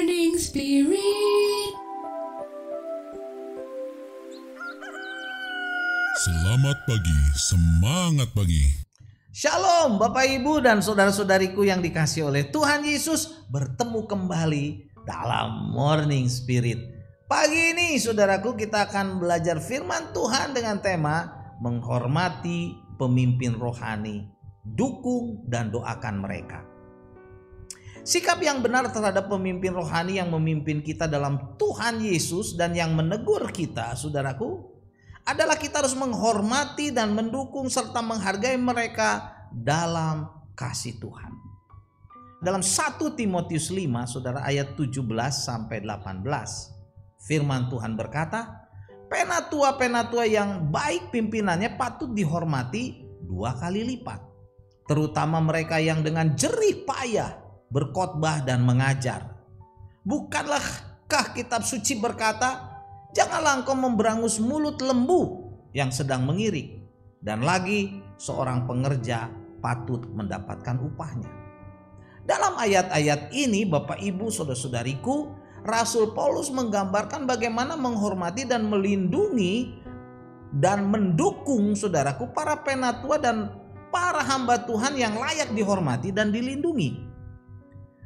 Morning Spirit. Selamat pagi, semangat pagi. Shalom Bapak Ibu dan saudara-saudariku yang dikasihi oleh Tuhan Yesus, bertemu kembali dalam Morning Spirit. Pagi ini saudaraku kita akan belajar firman Tuhan dengan tema menghormati pemimpin rohani, dukung dan doakan mereka. Sikap yang benar terhadap pemimpin rohani yang memimpin kita dalam Tuhan Yesus dan yang menegur kita, saudaraku, adalah kita harus menghormati dan mendukung serta menghargai mereka dalam kasih Tuhan. Dalam 1 Timotius 5, saudara, ayat 17 sampai 18, firman Tuhan berkata, penatua-penatua yang baik pimpinannya patut dihormati 2 kali lipat, terutama mereka yang dengan jerih payah berkhotbah dan mengajar. Bukanlahkah kitab suci berkata, janganlah engkau memberangus mulut lembu yang sedang mengirik, dan lagi seorang pengerja patut mendapatkan upahnya. Dalam ayat-ayat ini Bapak Ibu saudara-saudariku, Rasul Paulus menggambarkan bagaimana menghormati dan melindungi dan mendukung saudaraku para penatua dan para hamba Tuhan yang layak dihormati dan dilindungi.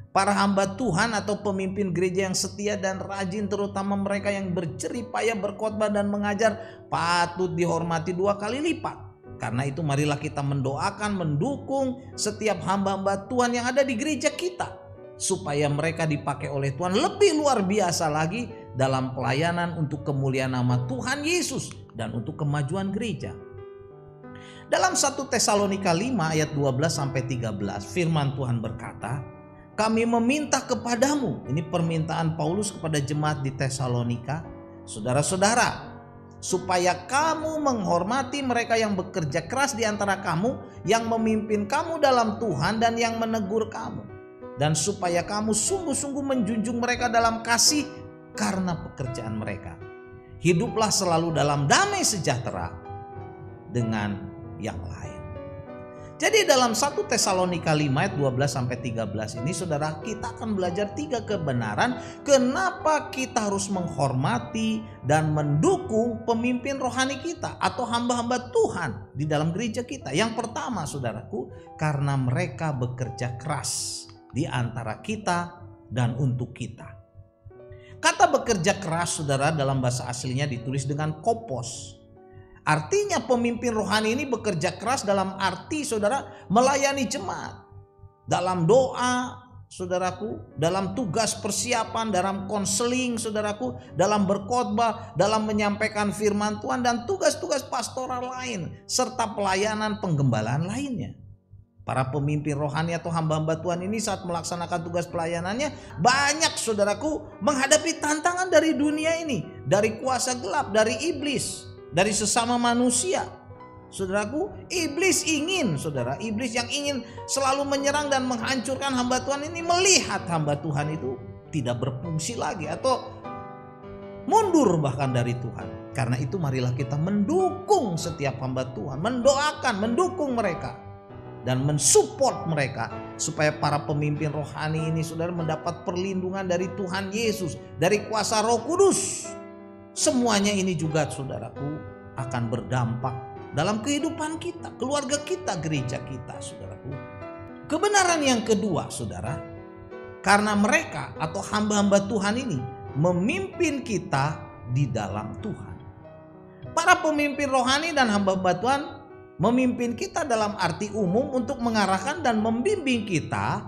Para hamba Tuhan atau pemimpin gereja yang setia dan rajin, terutama mereka yang berjerih payah berkhotbah dan mengajar, patut dihormati 2 kali lipat. Karena itu marilah kita mendoakan, mendukung setiap hamba-hamba Tuhan yang ada di gereja kita, supaya mereka dipakai oleh Tuhan lebih luar biasa lagi dalam pelayanan untuk kemuliaan nama Tuhan Yesus dan untuk kemajuan gereja. Dalam 1 Tesalonika 5 ayat 12 sampai 13, firman Tuhan berkata, kami meminta kepadamu, ini permintaan Paulus kepada jemaat di Tesalonika, saudara-saudara, supaya kamu menghormati mereka yang bekerja keras di antara kamu, yang memimpin kamu dalam Tuhan dan yang menegur kamu, dan supaya kamu sungguh-sungguh menjunjung mereka dalam kasih karena pekerjaan mereka. Hiduplah selalu dalam damai sejahtera dengan yang lain. Jadi dalam 1 Tesalonika 5 ayat 12 sampai 13 ini saudara, kita akan belajar 3 kebenaran kenapa kita harus menghormati dan mendukung pemimpin rohani kita atau hamba-hamba Tuhan di dalam gereja kita. Yang pertama saudaraku, karena mereka bekerja keras di antara kita dan untuk kita. Kata bekerja keras saudara dalam bahasa aslinya ditulis dengan kopos. Artinya pemimpin rohani ini bekerja keras dalam arti saudara melayani jemaat. Dalam doa saudaraku, dalam tugas persiapan, dalam konseling saudaraku, dalam berkhotbah, dalam menyampaikan firman Tuhan dan tugas-tugas pastoral lain serta pelayanan penggembalaan lainnya. Para pemimpin rohani atau hamba-hamba Tuhan ini saat melaksanakan tugas pelayanannya banyak saudaraku menghadapi tantangan dari dunia ini, dari kuasa gelap, dari iblis, dari sesama manusia. Saudaraku, iblis yang ingin selalu menyerang dan menghancurkan hamba Tuhan ini melihat hamba Tuhan itu tidak berfungsi lagi atau mundur bahkan dari Tuhan. Karena itu marilah kita mendukung setiap hamba Tuhan, mendoakan, mendukung mereka dan mensupport mereka supaya para pemimpin rohani ini saudara mendapat perlindungan dari Tuhan Yesus, dari kuasa Roh Kudus. Semuanya ini juga saudaraku akan berdampak dalam kehidupan kita, keluarga kita, gereja kita saudaraku. Kebenaran yang kedua saudara, karena mereka atau hamba-hamba Tuhan ini memimpin kita di dalam Tuhan. Para pemimpin rohani dan hamba-hamba Tuhan memimpin kita dalam arti umum untuk mengarahkan dan membimbing kita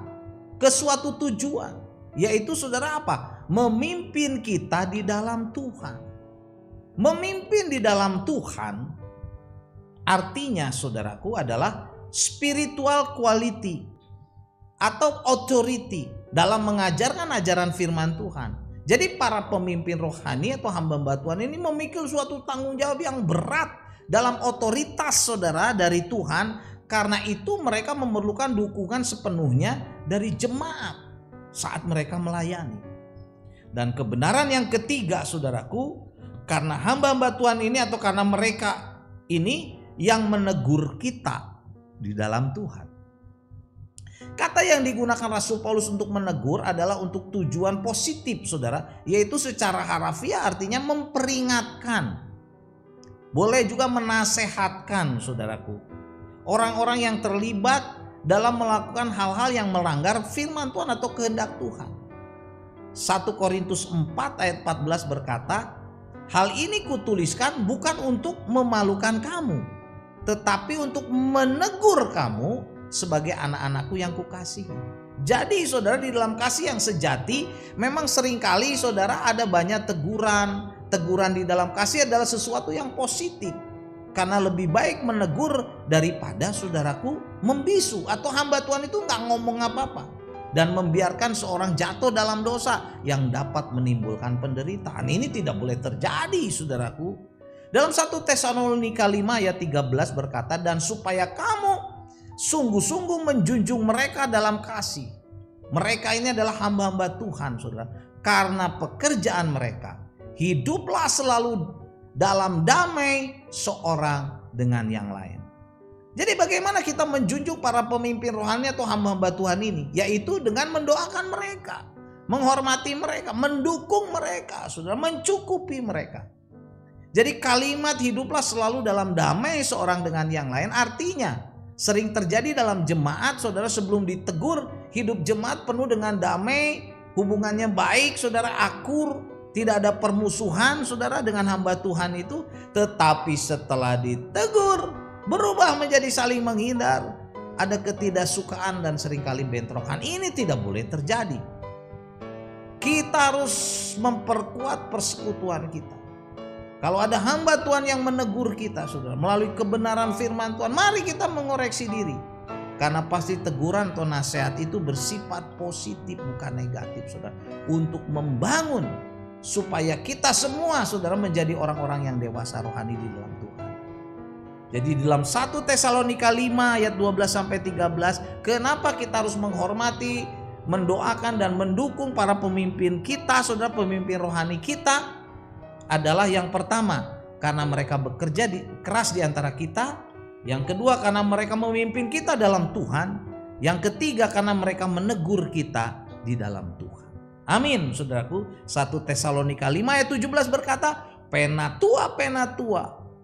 ke suatu tujuan, yaitu saudara apa? Memimpin kita di dalam Tuhan. Memimpin di dalam Tuhan artinya saudaraku adalah spiritual quality atau authority dalam mengajarkan ajaran firman Tuhan. Jadi para pemimpin rohani atau hamba-hamba Tuhan ini memikul suatu tanggung jawab yang berat dalam otoritas saudara dari Tuhan. Karena itu mereka memerlukan dukungan sepenuhnya dari jemaat saat mereka melayani. Dan kebenaran yang ketiga saudaraku, karena hamba-hamba Tuhan ini atau karena mereka ini yang menegur kita di dalam Tuhan. Kata yang digunakan Rasul Paulus untuk menegur adalah untuk tujuan positif, saudara, yaitu secara harafiah artinya memperingatkan. Boleh juga menasehatkan, saudaraku. Orang-orang yang terlibat dalam melakukan hal-hal yang melanggar firman Tuhan atau kehendak Tuhan. 1 Korintus 4 ayat 14 berkata, hal ini kutuliskan bukan untuk memalukan kamu, tetapi untuk menegur kamu sebagai anak-anakku yang kukasihi. Jadi saudara, di dalam kasih yang sejati memang seringkali saudara ada banyak teguran. Teguran di dalam kasih adalah sesuatu yang positif. Karena lebih baik menegur daripada saudaraku membisu, atau hamba Tuhan itu gak ngomong apa-apa dan membiarkan seorang jatuh dalam dosa yang dapat menimbulkan penderitaan. Ini tidak boleh terjadi, saudaraku. Dalam 1 Tesalonika 5 ayat 13 berkata, dan supaya kamu sungguh-sungguh menjunjung mereka dalam kasih. Mereka ini adalah hamba-hamba Tuhan, saudara. Karena pekerjaan mereka, hiduplah selalu dalam damai seorang dengan yang lain. Jadi bagaimana kita menjunjung para pemimpin rohani atau hamba-hamba Tuhan ini? Yaitu dengan mendoakan mereka, menghormati mereka, mendukung mereka, saudara, mencukupi mereka. Jadi kalimat hiduplah selalu dalam damai seorang dengan yang lain artinya sering terjadi dalam jemaat, saudara, sebelum ditegur, hidup jemaat penuh dengan damai, hubungannya baik, saudara, akur, tidak ada permusuhan, saudara, dengan hamba Tuhan itu. Tetapi setelah ditegur, berubah menjadi saling menghindar, ada ketidaksukaan dan seringkali bentrokan. Ini tidak boleh terjadi. Kita harus memperkuat persekutuan kita. Kalau ada hamba Tuhan yang menegur kita, saudara, melalui kebenaran firman Tuhan, mari kita mengoreksi diri. Karena pasti teguran atau nasihat itu bersifat positif, bukan negatif, saudara. Untuk membangun supaya kita semua, saudara, menjadi orang-orang yang dewasa rohani di dalam Tuhan. Jadi dalam 1 Tesalonika 5 ayat 12-13, kenapa kita harus menghormati, mendoakan dan mendukung para pemimpin kita, saudara, pemimpin rohani kita? Adalah yang pertama, karena mereka bekerja keras di antara kita. Yang kedua, karena mereka memimpin kita dalam Tuhan. Yang ketiga, karena mereka menegur kita di dalam Tuhan. Amin, saudaraku. 1 Tesalonika 5 ayat 17 berkata, penatua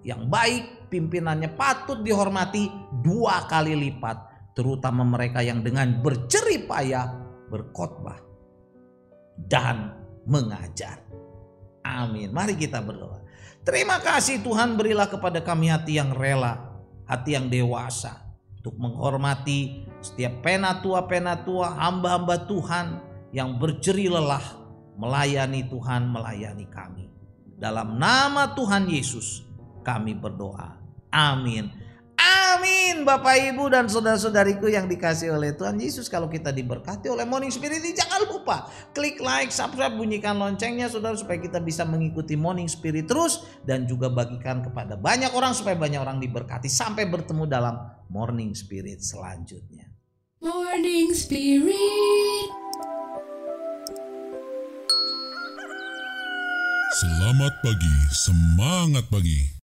yang baik pimpinannya patut dihormati 2 kali lipat, terutama mereka yang dengan berjerih payah berkhotbah dan mengajar. Amin. Mari kita berdoa. Terima kasih Tuhan, berilah kepada kami hati yang rela, hati yang dewasa untuk menghormati setiap penatua, hamba-hamba Tuhan yang berjerih lelah melayani Tuhan, melayani kami. Dalam nama Tuhan Yesus kami berdoa. Amin. Amin. Bapak, Ibu dan saudara-saudariku yang dikasihi oleh Tuhan Yesus, kalau kita diberkati oleh Morning Spirit ini, jangan lupa klik like, subscribe, bunyikan loncengnya, saudara, supaya kita bisa mengikuti Morning Spirit terus, dan juga bagikan kepada banyak orang supaya banyak orang diberkati. Sampai bertemu dalam Morning Spirit selanjutnya. Morning Spirit. Selamat pagi, semangat pagi.